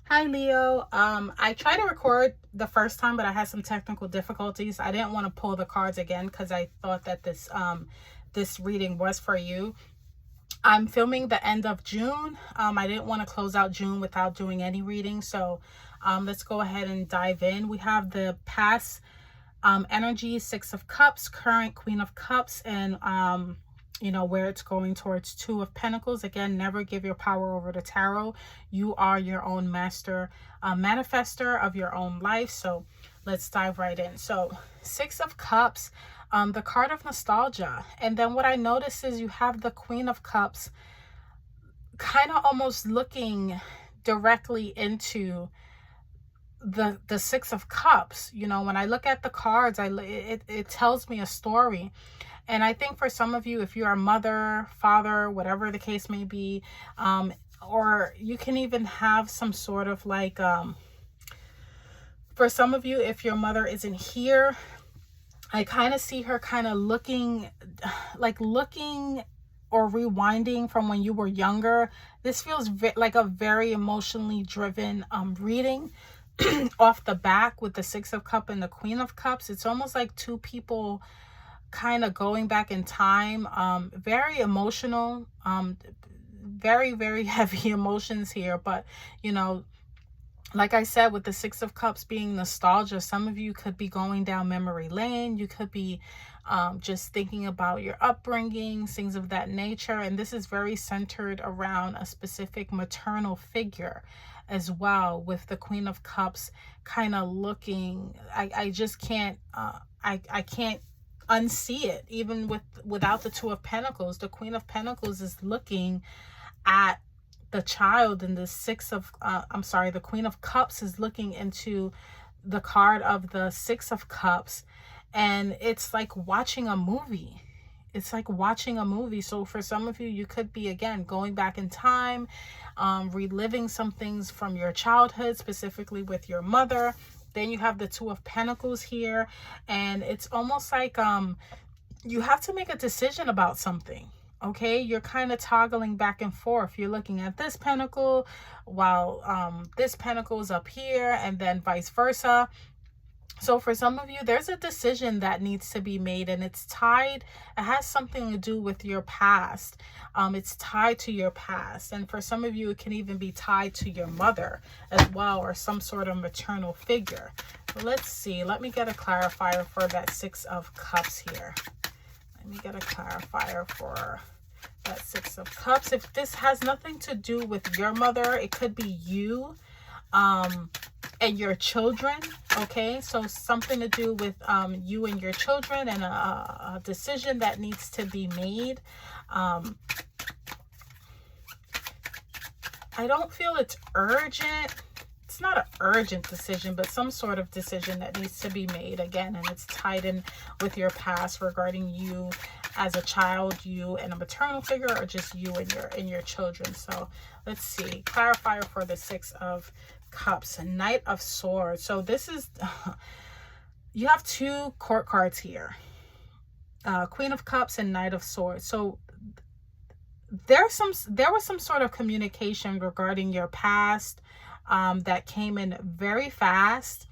Hi Leo. I tried to record the first time, but I had some technical difficulties. I didn't want to pull the cards again because I thought that this reading was for you. I'm filming the end of June. I didn't want to close out June without doing any reading, so let's go ahead and dive in. We have the past energy, Six of Cups, current Queen of Cups, and where it's going towards Two of Pentacles. Again, never give your power over to tarot. You are your own master manifester of your own life. So let's dive right in. So Six of Cups, the card of nostalgia. And then what I noticed is you have the Queen of Cups kind of almost looking directly into the Six of Cups. When I look at the cards, it tells me a story. And I think for some of you, if you're a mother, father, whatever the case may be, or you can even have some sort of like, for some of you, if your mother isn't here, I kind of see her kind of looking or rewinding from when you were younger. This feels like a very emotionally driven reading. Off the back with the Six of Cups and the Queen of Cups. It's almost like two people kind of going back in time. Very emotional, very, very heavy emotions here. But, like I said, with the Six of Cups being nostalgia, some of you could be going down memory lane. You could be just thinking about your upbringing, things of that nature. And this is very centered around a specific maternal figure as well, with the Queen of Cups kind of looking, I just can't, I can't unsee it. Even without the Two of Pentacles, the Queen of Pentacles is looking at the child, and the the Queen of Cups is looking into the card of the Six of Cups, and it's like watching a movie. It's like watching a movie. So for some of you, you could be, again, going back in time, reliving some things from your childhood, specifically with your mother. Then you have the Two of Pentacles here, and it's almost like you have to make a decision about something. Okay, you're kind of toggling back and forth. You're looking at this pentacle while this pentacle is up here, and then vice versa. So for some of you, there's a decision that needs to be made, and it has something to do with your past. It's tied to your past. And for some of you, it can even be tied to your mother as well, or some sort of maternal figure. So let's see. Let me get a clarifier for that Six of Cups here. Let me get a clarifier for that Six of Cups. If this has nothing to do with your mother, it could be you and your children. Okay, so something to do with you and your children, and a decision that needs to be made. I don't feel it's urgent. It's not an urgent decision, but some sort of decision that needs to be made, again, and it's tied in with your past regarding you as a child, you and a maternal figure, or just you and your children. So let's see. Clarifier for the Six of Cups, Knight of Swords. So this is you have two court cards here, Queen of Cups and Knight of Swords. So there was some sort of communication regarding your past that came in very fast.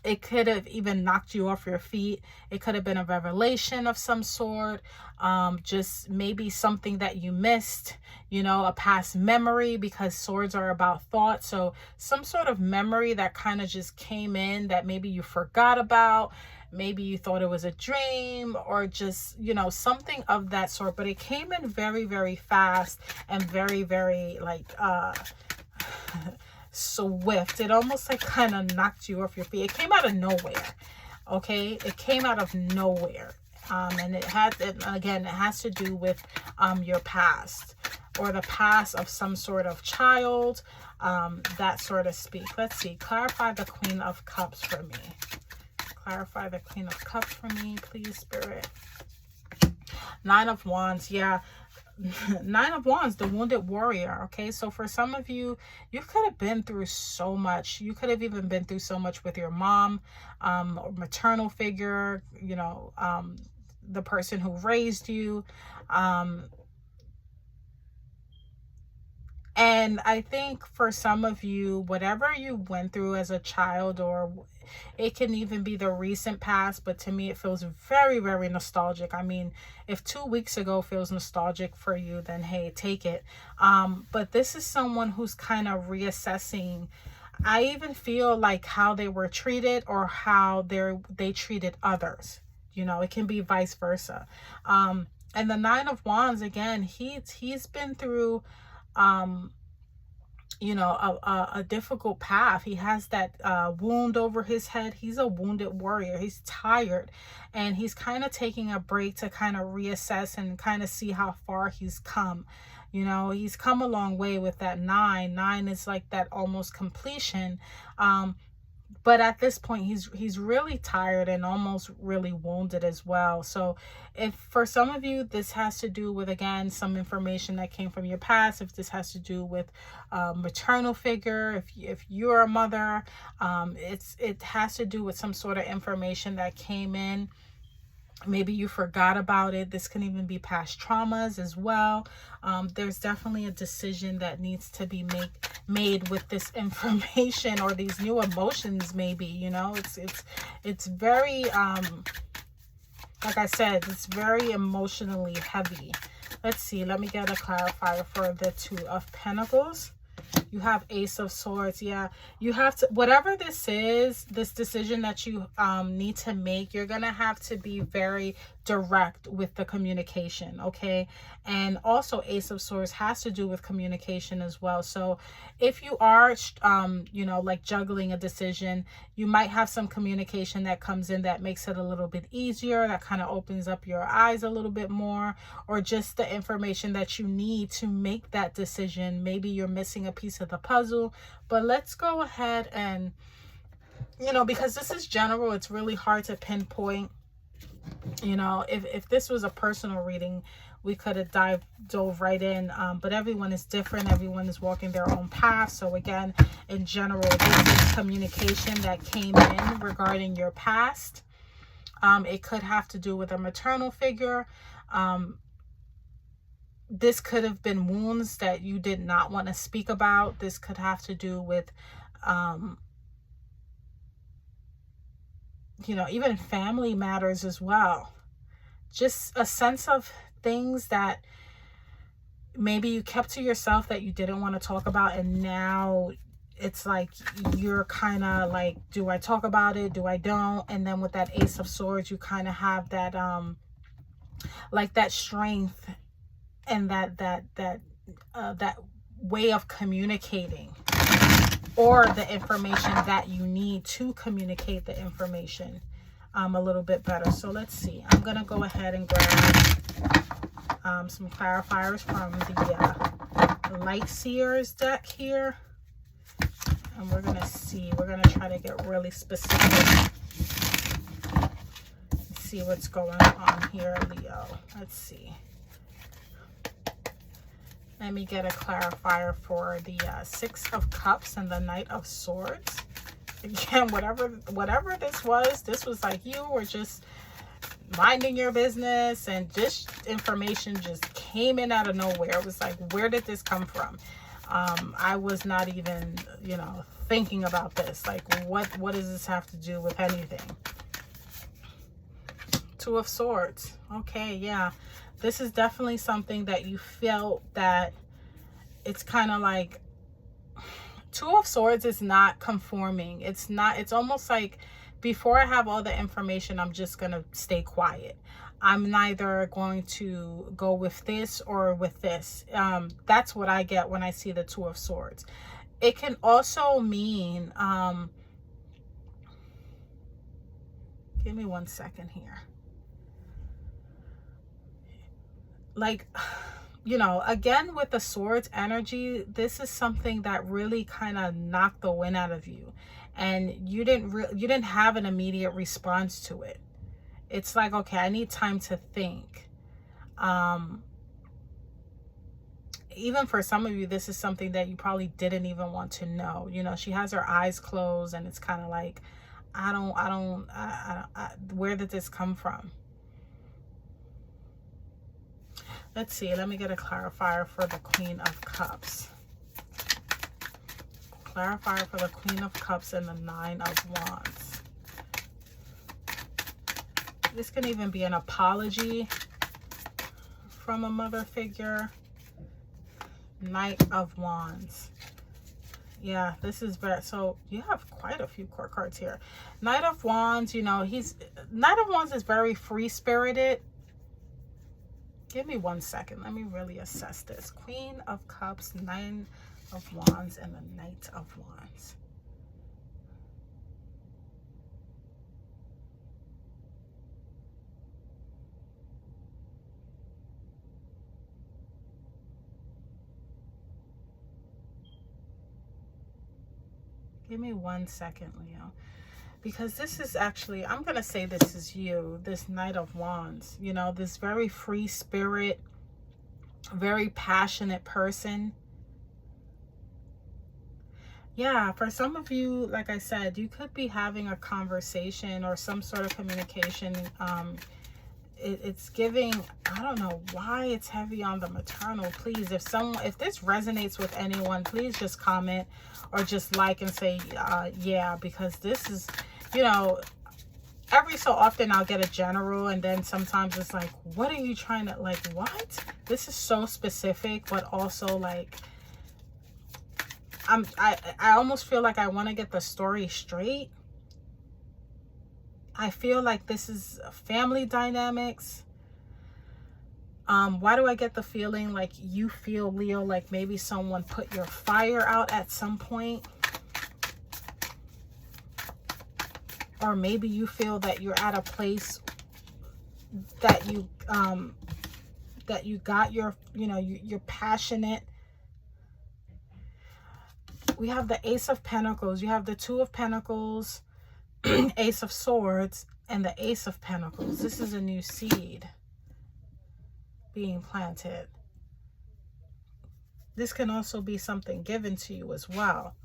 It could have even knocked you off your feet. It could have been a revelation of some sort, just maybe something that you missed, a past memory, because swords are about thought. So some sort of memory that kind of just came in that maybe you forgot about. Maybe you thought it was a dream, or just, something of that sort. But it came in very, very fast and very, very swift. It almost like kind of knocked you off your feet. It came out of nowhere. Okay, it came out of nowhere. And it has to do with your past, or the past of some sort of child, that sort of speak. Let's see. Clarify the Queen of Cups for me. Clarify the Queen of Cups for me, please, Spirit. Nine of Wands. Yeah. Nine of Wands, the wounded warrior. Okay, so for some of you, you could have been through so much. You could have even been through so much with your mom, or maternal figure, the person who raised you. And I think for some of you, whatever you went through as a child, or it can even be the recent past, but to me it feels very, very nostalgic. I mean, if 2 weeks ago feels nostalgic for you, then hey, take it. But this is someone who's kind of reassessing. I even feel like how they were treated, or how they treated others. You know, it can be vice versa. And the Nine of Wands, again, he's been through you know, a difficult path. He has that wound over his head. He's a wounded warrior. He's tired, and he's kind of taking a break to kind of reassess and kind of see how far he's come. You know, he's come a long way with that nine is like that almost completion. But at this point, he's really tired and almost really wounded as well. So if for some of you, this has to do with, again, some information that came from your past, if this has to do with maternal figure, if you're a mother, it has to do with some sort of information that came in. Maybe you forgot about it. This can even be past traumas as well. There's definitely a decision that needs to be made with this information, or these new emotions. Maybe, you know, it's very like I said, it's very emotionally heavy. Let's see, let me get a clarifier for the Two of Pentacles. You have Ace of Swords. Yeah, you have to, whatever this is, this decision that you need to make, you're gonna have to be very direct with the communication, okay? And also Ace of Swords has to do with communication as well. So if you are you know, like juggling a decision, you might have some communication that comes in that makes it a little bit easier, that kind of opens up your eyes a little bit more, or just the information that you need to make that decision. Maybe you're missing a piece of the puzzle. But let's go ahead and, you know, because this is general, it's really hard to pinpoint. You know, if this was a personal reading, we could have dove right in, but everyone is different. Everyone is walking their own path. So again, in general, this is communication that came in regarding your past. It could have to do with a maternal figure. This could have been wounds that you did not want to speak about. This could have to do with you know, even family matters as well. Just a sense of things that maybe you kept to yourself that you didn't want to talk about, and now it's like you're kind of like, do I talk about it? Do I don't? And then with that Ace of Swords, you kind of have that like that strength and that way of communicating, or the information that you need to communicate the information a little bit better. So let's see. I'm going to go ahead and grab some clarifiers from the Light Seers deck here. And we're going to see. We're going to try to get really specific. See what's going on here, Leo. Let's see. Let me get a clarifier for the Six of Cups and the Knight of Swords. Again, whatever this was like you were just minding your business, and just information just came in out of nowhere. It was like, where did this come from? I was not even, you know, thinking about this. Like, what does this have to do with anything? Two of Swords. Okay, yeah. This is definitely something that you felt that it's kind of like, Two of Swords is not conforming. It's not, it's almost like, before I have all the information, I'm just going to stay quiet. I'm neither going to go with this or with this. That's what I get when I see the Two of Swords. It can also mean, give me 1 second here. Like, you know, again, with the Swords energy, this is something that really kind of knocked the wind out of you, and you didn't have an immediate response to it. It's like, okay, I need time to think. Even for some of you, this is something that you probably didn't even want to know. You know, she has her eyes closed, and it's kind of like, where did this come from? Let's see. Let me get a clarifier for the Queen of Cups. clarifier for the Queen of Cups and the Nine of Wands. This can even be an apology from a mother figure. Knight of Wands. Yeah, this is very, so you have quite a few court cards here. Knight of Wands, you know, Knight of Wands is very free-spirited. Give me 1 second. Let me really assess this. Queen of Cups, Nine of Wands, and the Knight of Wands. Give me 1 second, Leo. Because this is actually, I'm going to say this is you, this Knight of Wands. You know, this very free spirit, very passionate person. Yeah, for some of you, like I said, you could be having a conversation or some sort of communication. It's giving, I don't know why it's heavy on the maternal. Please, if this resonates with anyone, please just comment or just like and say yeah, because this is, you know, every so often I'll get a general, and then sometimes it's like, what are you trying to, like, what? This is so specific, but also like I almost feel like I want to get the story straight. I feel like this is family dynamics. Why do I get the feeling like you feel, Leo, like maybe someone put your fire out at some point? Or maybe you feel that you're at a place that you got your, you know, you're passionate. We have the Ace of Pentacles. You have the Two of Pentacles, Ace of Swords, and the Ace of Pentacles. This is a new seed being planted. This can also be something given to you as well.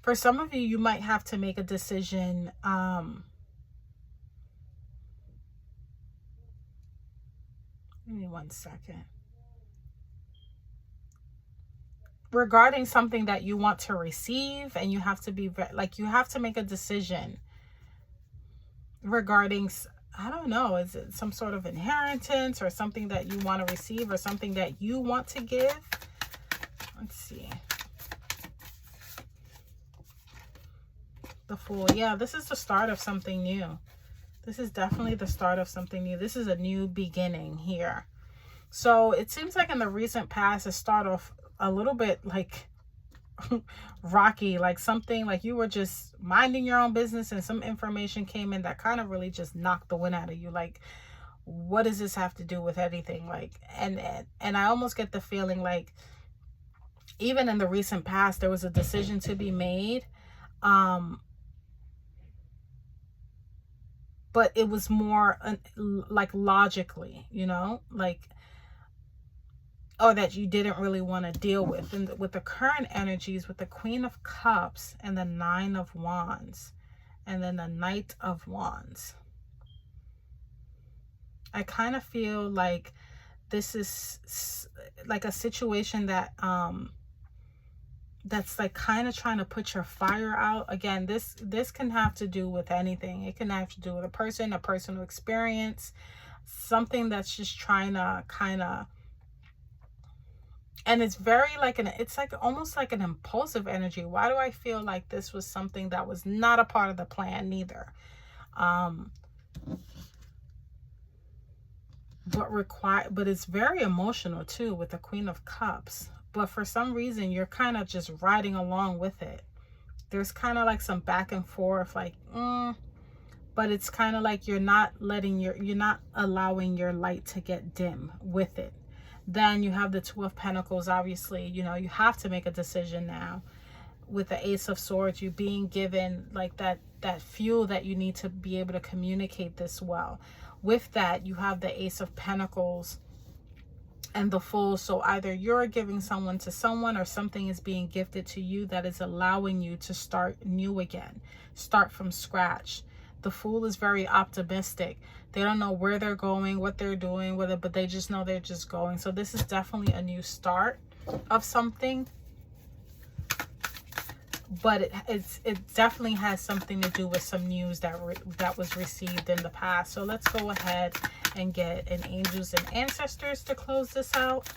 For some of you, you might have to make a decision. Give me 1 second. Regarding something that you want to receive, and you have to be like, you have to make a decision regarding, I don't know, is it some sort of inheritance or something that you want to receive or something that you want to give? Let's see. The Fool. Yeah, this is the start of something new. This is definitely the start of something new. This is a new beginning here. So it seems like in the recent past, it started off a little bit like rocky, like something like you were just minding your own business and some information came in that kind of really just knocked the wind out of you. Like, what does this have to do with anything? Like, and I almost get the feeling like even in the recent past, there was a decision to be made. But it was more like logically, you know, like, or that you didn't really want to deal with. And with the current energies, with the Queen of Cups and the Nine of Wands, and then the Knight of Wands, I kind of feel like this is like a situation that that's like kind of trying to put your fire out. Again, this can have to do with anything. It can have to do with a personal experience, something that's just trying to kind of, and it's very like it's like almost like an impulsive energy. Why do I feel like this was something that was not a part of the plan neither? But it's very emotional too with the Queen of Cups. But for some reason, you're kind of just riding along with it. There's kind of like some back and forth, like, but it's kind of like you're not allowing your light to get dim with it. Then you have the Two of Pentacles. Obviously, you know, you have to make a decision now. With the Ace of Swords, you being given like that fuel that you need to be able to communicate this well. With that, you have the Ace of Pentacles and the Fool. So either you're giving someone to someone, or something is being gifted to you that is allowing you to start new again, start from scratch. The Fool is very optimistic. They don't know where they're going, what they're doing with it, but they just know they're just going. So this is definitely a new start of something. but it definitely has something to do with some news that was received in the past. So let's go ahead and get an angels and ancestors to close this out.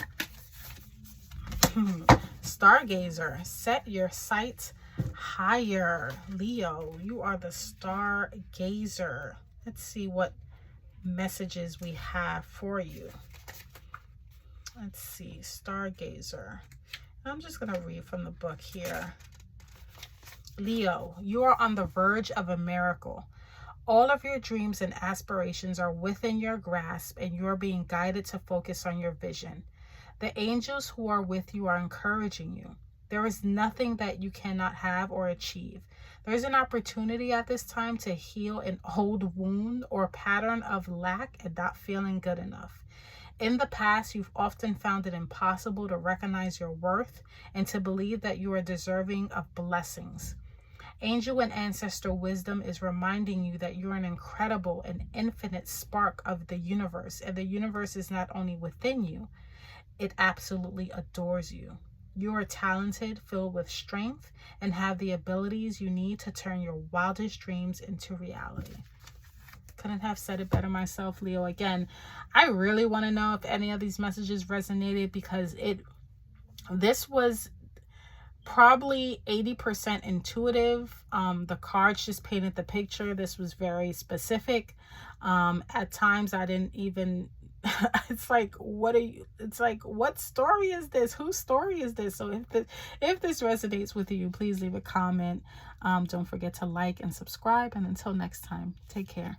Stargazer, set your sights higher. Leo, you are the stargazer. Let's see what messages we have for you. Let's see, stargazer. I'm just going to read from the book here. Leo, you are on the verge of a miracle. All of your dreams and aspirations are within your grasp, and you're being guided to focus on your vision. The angels who are with you are encouraging you. There is nothing that you cannot have or achieve. There is an opportunity at this time to heal an old wound or pattern of lack and not feeling good enough. In the past, you've often found it impossible to recognize your worth and to believe that you are deserving of blessings. Angel and ancestor wisdom is reminding you that you're an incredible and infinite spark of the universe, and the universe is not only within you, it absolutely adores you. You are talented, filled with strength, and have the abilities you need to turn your wildest dreams into reality. Couldn't have said it better myself, Leo. Again, I really want to know if any of these messages resonated, because this was probably 80% intuitive. The cards just painted the picture. This was very specific. At times I didn't even it's like, what story is this? Whose story is this? So if this resonates with you, please leave a comment. Don't forget to like and subscribe, and until next time, take care.